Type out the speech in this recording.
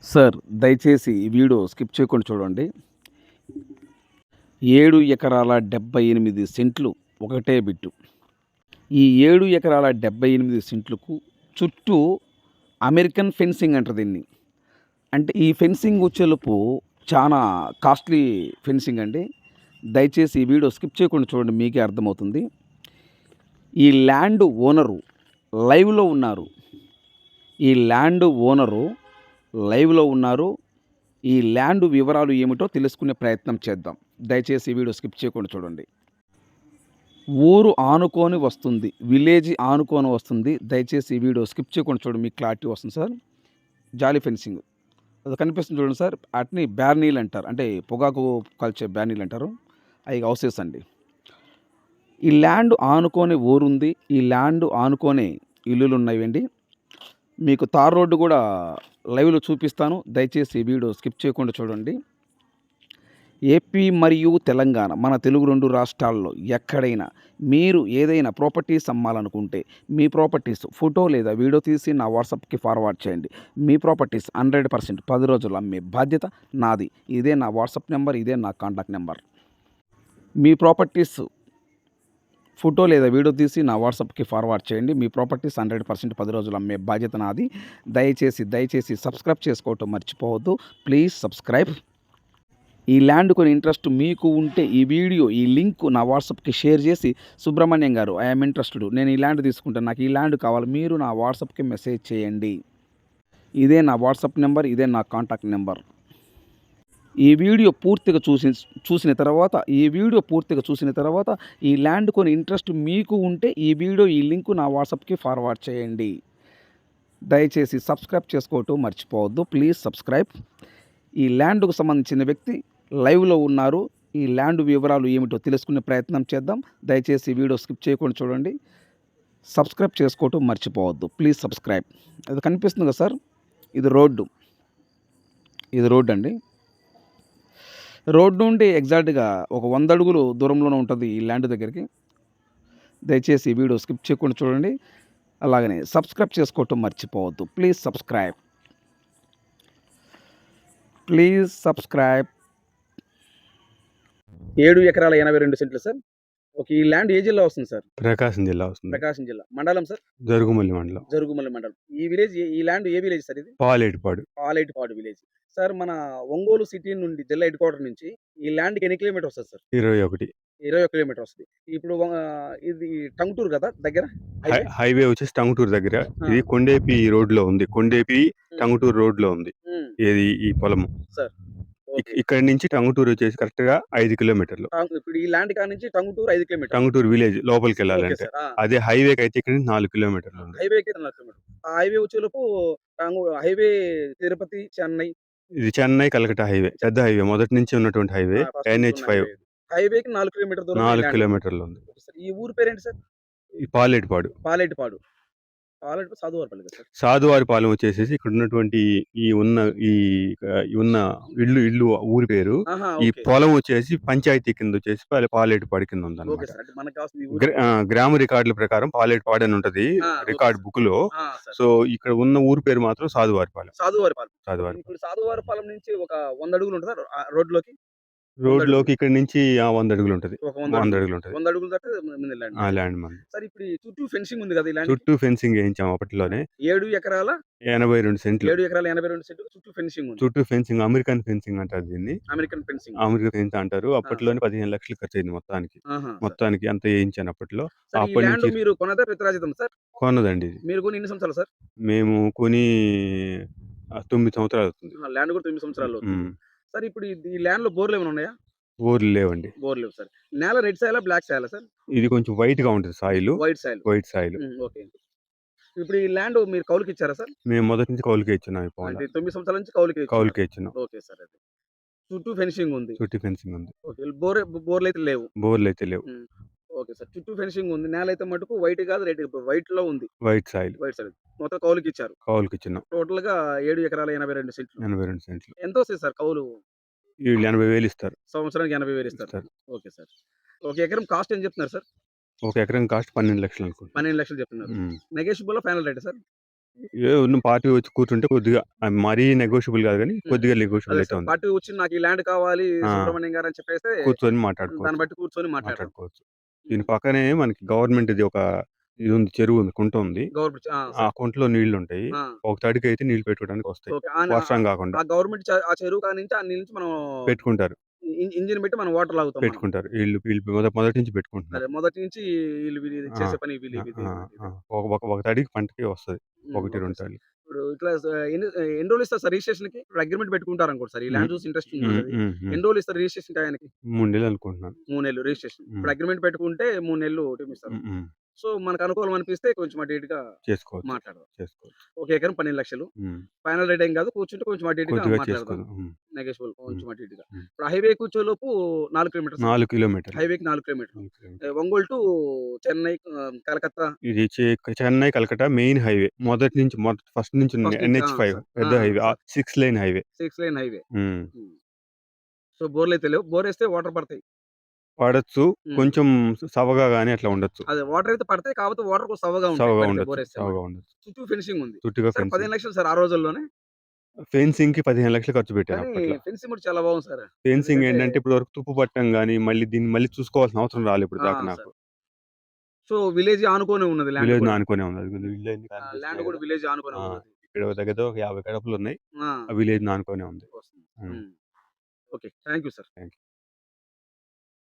Sir దయచేసి ఈ video skip చేయకుండా చూడండి. 7 ఎకరాల 78 సెంట్లు ఒకటే బిట్టు. ఈ 7 ఎకరాల 78 సెంట్లకు చుట్టూ అమెరికన్ ఫెన్సింగ్ అంటారు దీన్ని. అంటే ఈ ఫెన్సింగ్ వచ్చేలోపు చాలా కాస్ట్లీ ఫెన్సింగ్ అండి. దయచేసి ఈ వీడియో స్కిప్ చేయకుండా చూడండి, మీకే అర్థమవుతుంది. ఈ ల్యాండ్ ఓనరు లైవ్‌లో ఉన్నారు. ఈ ల్యాండ్ ఓనరు లైవ్‌లో ఉన్నారు. ఈ ల్యాండ్ వివరాలు ఏమిటో తెలుసుకునే ప్రయత్నం చేద్దాం. దయచేసి ఈ వీడియో స్కిప్ చేయకుండా చూడండి. ఊరు ఆనుకొని వస్తుంది, విలేజ్ ఆనుకొని వస్తుంది. దయచేసి ఈ వీడియో స్కిప్ చేయకుండా చూడండి, మీకు క్లారిటీ వస్తుంది సార్. జాలీ ఫెన్సింగ్ అది కనిపిస్తుంది చూడండి సార్. వాటిని బ్యార్నీలు అంటారు, అంటే పొగాకు కల్చర్ బ్యార్నీలు అంటారు. అవి హౌసెస్ అండి. ఈ ల్యాండ్ ఆనుకొని ఊరుంది, ఈ ల్యాండ్ ఆనుకొని ఇల్లులు ఉన్నాయండి. మీకు తార్ రోడ్డు కూడా లైవ్‌లో చూపిస్తాను. దయచేసి ఈ వీడియో స్కిప్ చేయకుండా చూడండి. ఏపీ మరియు తెలంగాణ, మన తెలుగు 2 రాష్ట్రాల్లో ఎక్కడైనా మీరు ఏదైనా ప్రాపర్టీస్ అమ్మాలనుకుంటే మీ ప్రాపర్టీస్ ఫోటో లేదా వీడియో తీసి నా వాట్సాప్‌కి ఫార్వర్డ్ చేయండి. మీ ప్రాపర్టీస్ 100% 10 రోజుల్లో అమ్మే బాధ్యత నాది. ఇదే నా వాట్సాప్ నెంబర్, ఇదే నా కాంటాక్ట్ నెంబర్. మీ ప్రాపర్టీస్ ఫోటో లేదా వీడియో తీసి నా వాట్సాప్‌కి ఫార్వర్డ్ చేయండి. మీ ప్రాపర్టీస్ 100% 10 రోజుల్లో అమ్మే బాధ్యత నాది. దయచేసి సబ్స్క్రైబ్ చేసుకోవటం మర్చిపోవద్దు. Please subscribe. ఈ ల్యాండ్ కొని ఇంట్రెస్ట్ మీకు ఉంటే ఈ వీడియో, ఈ లింక్ నా వాట్సాప్‌కి షేర్ చేసి, సుబ్రహ్మణ్యం గారు ఐ యామ్ ఇంట్రెస్టెడ్, నేను ఈ ల్యాండ్ తీసుకుంటాను, నాకు ఈ ల్యాండ్ కావాలి, మీరు నా వాట్సాప్‌కి మెసేజ్ చేయండి. ఇదే నా వాట్సాప్ నెంబర్, ఇదే నా కాంటాక్ట్ నెంబర్. ఈ వీడియో పూర్తిగా చూసిన తర్వాత ఈ ల్యాండ్ కొని ఇంట్రెస్ట్ మీకు ఉంటే ఈ వీడియో, ఈ లింక్ నా వాట్సాప్‌కి ఫార్వర్డ్ చేయండి. దయచేసి సబ్స్క్రైబ్ చేసుకోవటం మర్చిపోవద్దు. Please subscribe. ఈ ల్యాండ్‌కు సంబంధించిన వ్యక్తి లైవ్‌లో ఉన్నారు. ఈ ల్యాండ్ వివరాలు ఏమిటో తెలుసుకునే ప్రయత్నం చేద్దాం. దయచేసి వీడియో స్కిప్ చేయకుండా చూడండి. సబ్స్క్రైబ్ చేసుకోవటం మర్చిపోవద్దు. Please subscribe. అది కనిపిస్తుంది కదా సార్, ఇది రోడ్డు. ఇది రోడ్డు అండి. రోడ్డు నుండి ఎగ్జాక్ట్‌గా ఒక 100 అడుగులు దూరంలోనే ఉంటుంది ఈ ల్యాండ్ దగ్గరికి. దయచేసి ఈ వీడియో స్కిప్ చేయకుండా చూడండి. అలాగనే సబ్స్క్రైబ్ చేసుకోవటం మర్చిపోవద్దు. Please subscribe. Please subscribe. 7 ఎకరాల 82 సెంట్లు సార్. ఈ ల్యాండ్ ఏ జిల్లా వస్తుంది సార్? ప్రకాశం జిల్లా వస్తుంది. ప్రకాశం జిల్లా. మండలం సార్? జరుగుమల్లి మండలం. జరుగుమల్లి మండలం. ఈ ల్యాండ్ ఏ విలేజ్ సార్ ఇది? పాలేటిపాడు. పాలేటిపాడు విలేజ్. సార్ మన ఒంగోలు సిటీ నుండి, జిల్లా హెడ్ క్వార్టర్ నుంచి ఈ ల్యాండ్‌కి ఎన్ని కిలోమీటర్స్ వస్తది సార్? 21. 21 కిలోమీటర్ వస్తది. ఇప్పుడు ఇది టంగుటూరు కదా దగ్గర? హైవే వచ్చేసి టంగుటూరు దగ్గర. ఆ! ఇది కొండేపి రోడ్‌లో ఉంది. కొండేపి హ్మ్. టంగుటూరు రోడ్‌లో ఉంది. హ్మ్. ఏది ఈ పొలము. సార్. ఓకే. ఇక్కడి నుంచి టంగుటూరు వచ్చేసి కరెక్ట్‌గా 5 కిలోమీటర్లు. ఇప్పుడు ఈ ల్యాండ్ కాడ నుంచి టంగుటూరు 5 కిలోమీటర్లు. టంగుటూరు విలేజ్ ఓకే లోపలికెళ్ళాలంటే. సార్. ఆ! అదే హైవేకైతే ఇక్కడి నుంచి 4 కిలోమీటర్లు ఉంది. హైవేకి 4 కిలోమీటర్లు. ఆ హైవే వచ్చేలోపు హైవే తిరుపతి, చెన్నై. ఇది చెన్నై, కలకట్టా హైవే. పెద్ద హైవే. మొదటి నుంచి ఉన్నటువంటి హైవే. ఫస్ట్ నుంచి ఉన్న NH5 హైవే. హైవేకి 4 కిలోమీటర్ల దూరంలో ఈ 4 ల్యాండ్ ఉంది. కిలోమీటర్లు ఉంది. Okay sir. ఈ ఊరు పేరేంటి సార్? ఈ పాలేటిపాడు. పాలేటిపాడు. పాలేటిపాడు సాధువారపల్లి కదా సార్? సాధువారిపాలెం వచ్చేసేసి ఇక్కడ ఉన్నటువంటి ఈ ఉన్న ఈ ఈ ఉన్న ఇల్లు ఊరి పేరు. ఆహా! ఈ ఓకే. పొలం వచ్చేసి పంచాయతీ కింద వచ్చేసి పాలేటిపాడు కింద ఓకే ఉందన్నమాట. సార్. అంటే మనకు కావాల్సింది ఈ ఊరు. గ్రామ రికార్డుల ప్రకారం పాలేటిపాడు అని ఉంటది ఓకే రికార్డ్ సార్. బుక్‌లో. సార్. సో ఇక్కడ ఉన్న ఊరి పేరు మాత్రం సాధువారిపాలెం. సాధువారిపాలెం. ఓకే. సాధువారిపాలెం. ఇప్పుడు సాధువారిపాలెం నుంచి ఒక 100 అడుగులు ఉంటదా రోడ్‌లోకి? 100 రోడ్‌లోకి అడుగులు. ఇక్కడి నుంచి 100 అడుగులు ఉంటది. ఒక 100 100 అడుగులు. అడుగులు ఉంటది. 100 అడుగులు దాటితే మన ల్యాండ్ ఆ మీదే. ల్యాండ్ మనది. సార్ ఇప్పుడు ఈ చుట్టూ ఫెన్సింగ్ ఉంది కదా ఈ ల్యాండ్‌కి? చుట్టూ ఫెన్సింగ్ ఏయించాం అప్పట్లోనే. 7 ఎకరాల 82 సెంట్లు. 7 ఎకరాల 82 సెంటులు చుట్టూ ఫెన్సింగ్ ఉంది. చుట్టూ ఫెన్సింగ్ అమెరికన్ ఫెన్సింగ్ అంటారు దీన్ని. American fencing. అమెరికన్ ఫెన్స్ అంటారు. ఆ! అప్పట్లోనే 15 లక్షలు ఖర్చయింది మొత్తానికి. ఆహా! సార్. మొత్తానికి అంతా ఏయించాను అప్పట్లో. సార్ ఈ అప్పటి ల్యాండ్ నుంచి మీరు కొన్నదా పిత్రాజితం సార్? కొన్నదండి ఇది. మీరు కొని ఎన్ని సంవత్సరాలు సార్? మేము కొని 9 సంవత్సరాలు అవుతుంది. ల్యాండ్ కూడా 9 సంవత్సరాలు అవుతుంది. హ్మ్. సార్ ఇప్పుడు ఈ ల్యాండ్‌లో బోర్‌లు ఏమైనా ఉన్నాయా? బోర్లు లేవండి. బోర్ లేవు సార్. నేల రెడ్ సాయిలా? బ్లాక్ సాయిలా సార్? ఇది కొంచెం వైట్‌గా ఉంటది soil. White soil. White soil. Okay. ఇప్పుడు ఈ ల్యాండ్ మీరు కౌలుకిచ్చారా సార్? మేము మొదటి నుంచి కౌలుకే ఇచ్చున్నాం ఈ పొలం. అంటే 9 సంవత్సరాల నుంచి కౌలుకే ఇచ్చున్నారు. కౌలుకే ఇచ్చున్నాం. ఓకే సార్ అది. చుట్టూ ఫెన్సింగ్ ఉంది. చుట్టూ ఫెన్సింగ్ ఉంది. ఓకే. బోర్‌లైతే లేవు. బోర్లయితే లేవు. హ్మ్. Okay sir. చుట్టూ ఫెన్సింగ్ ఉంది. నేలైతే మటుకు వైట్ కాదు, రెడ్, వైట్‌లో ఉంది. White soil. White soil. మొత్తం కౌలుకిచ్చారు. కౌలుకిచ్చున్నాం. టోటల్‌గా 7 ఎకరాల 82 సెంట్లు. 82 సెంట్లు. ఎంతొస్తది సార్ కౌలు? వీళ్ళు 80,000 ఇస్తారు. సంవత్సరానికి 80,000 ఇస్తారు. ఇస్తారు. Okay sir. ఒక ఎకరం కాస్ట్ ఎంత చెప్తున్నారు సార్? ఒక ఎకరం కాస్ట్ 12 లక్షలు అనుకుంటా. 12 లక్షలు చెప్తున్నారు. హ్మ్. నెగోషియబులా? ఫైనల్ రేటా సార్? ఉన్న పార్టీ వచ్చి కూర్చుంటే కొద్దిగా మరీ నెగోషియబుల్ కాదు గానీ, కొద్దిగా నెగోషియబుల్ అదే అయితే సార్. ఉంది. పార్టీ వచ్చి నాకు ఈ ల్యాండ్ కావాలి ఆ! సుబ్రహ్మణ్యం గారు అని చెప్పేస్తే కూర్చొని దాన్ని మాట్లాడుకోవచ్చు. బట్టి కూర్చొని మాట్లాడదాం. మాట్లాడుకోవచ్చు. దీని పక్కనే మనకి గవర్నమెంట్‌ది ఒక ఇది ఉంది. చెరువు ఉంది. కుంట ఉంది. గవర్నమెంట్ ఆ! ఆ సార్. కుంటలో నీళ్లుంటాయి. ఆ! ఒక తడికైతే నీళ్లు పెట్టుకోవడానికి వస్తాయి. ఓకే. వర్షం గాకుండా ఆ గవర్నమెంట్ ఆ చెరువు కానించి ఆ నీళ్ళు నుంచి మనం పెట్టుకుంటారు. ఇంజిన్ పెట్టి మనం వాటర్ లాగుతాం మనం. పెట్టుకుంటారు. వీళ్ళు మొదటి నుంచి పెట్టుకుంటున్నారు. అదే మొదటి నుంచి వీళ్ళు ఆ! చేసే పని ఆ! వీళ్ళిదే ఆ! అన్నమాట ఆ! ఇది. ఒక తడికి పంటకి వస్తది. 1, ఓకే 2 సార్. తడులు. ఇప్పుడు ఇట్లా ఎన్ని రోజులు ఇస్తారు సార్ రిజిస్ట్రేషన్‌కి? ఇప్పుడు అగ్రీమెంట్ పెట్టుకుంటారనుకోండి సార్. ఈ హ్మ్. ల్యాండ్ చూసి ఇంట్రెస్ట్ హ్మ్. ఉందన్నది. హ్మ్. హ్మ్. ఎన్ని రోజులు ఇస్తారు రిజిస్ట్రేషన్ టయానికి? 3 నెలలు అనుకుంటున్నాను. 3 నెలలు రిజిస్ట్రేషన్. హ్మ్. ఇప్పుడు అగ్రీమెంట్ పెట్టుకుంటే 3 నెలలు టైమ్ ఇస్తారు. హ్మ్. హ్మ్. సో, మనకు అనుకూలం అనిపిస్తే కొంచెం అటు ఇటుగా చేసుకోవచ్చు. మాట్లాడదాం. చేసుకోవచ్చు. ఒక ఎకరం 12,00,000 హ్మ్. ఫైనల్ రేట్ ఏం కాదు. కూర్చుంటే కొంచెం అటు ఇటుగా కొద్దిగా మాట్లాడదాం. చేసుకుందాం. హ్మ్. నెగోషియబుల్ హ్మ్. కొంచెం అటు ఇటుగా. హ్మ్. ఇప్పుడు హైవే కూర్చోలోపు 4 కిలోమీటర్సా? 4 కిలోమీటర్లు. హైవేకి 4 కిలోమీటర్లు. 4 కిలోమీటర్లు. ఒంగోల్ టు చెన్నై, కలకత్తా ఇది చెన్నై, కలకట్టా మెయిన్ హైవే. మొదటి నుంచి ఫస్ట్ నుంచి ఫస్ట్ నుంచి ఆ! NH5 sir. ఆ! పెద్ద highway. Sir. 6 lane highway. 6 lane highway. హ్మ్. హ్మ్. సో, బోర్‌లయితే లేవు. బోరేస్తే వాటర్ పడతాయి. పడొచ్చు. హ్మ్. కొంచెం సవగా గాని అట్లా ఉండొచ్చు. అదే వాటర్ అయితే పడతాయి. కాకపోతే వాటర్ కొంచెం సవ్వగా ఉంటాయి. సవగా పడితే ఉండొచ్చు. బోరేస్తే మాట. సవగా ఉండొచ్చు. చుట్టూ ఫెన్సింగ్ ఉంది. చుట్టూగా సరే ఫెన్సింగ్. 15,00,000 సార్ ఆ రోజుల్లోనే. ఫెన్సింగ్‌కి 15,00,000 ఖర్చు పెట్టాను కానీ అప్పట్లో. ఫెన్సింగ్ కూడా చాలా బాగుంది సార్. ఫెన్సింగ్ ఎందుకంటే ఏంటంటే ఇప్పటి వరకు తుప్పు పట్టం గాని, దీన్ని మళ్ళీ చూసుకోవాల్సిన అవసరం రాలే ఇప్పటి ఆ! దాకా నాకు. సార్. సో, విలేజ్ ఆనుకోనే ఉన్నది ల్యాండ్ విలేజ్‌ని కూడా. ఆనుకునే ఉంది. అదిగో ఇళ్ళన్నీ ల్యాండ్ కనిపిస్తున్నాయి కూడా గదా! విలేజ్ ఆనుకునే ఆ! ఉన్నది. ఇక్కడ దగ్గర దగ్గర ఒక 50 గడపలున్నాయి. ఆ! ఆ విలేజ్‌ని ఆనుకునే ఉంది. వస్తుంది. హ్మ్. హ్మ్. Okay. Thank you sir. Thank you.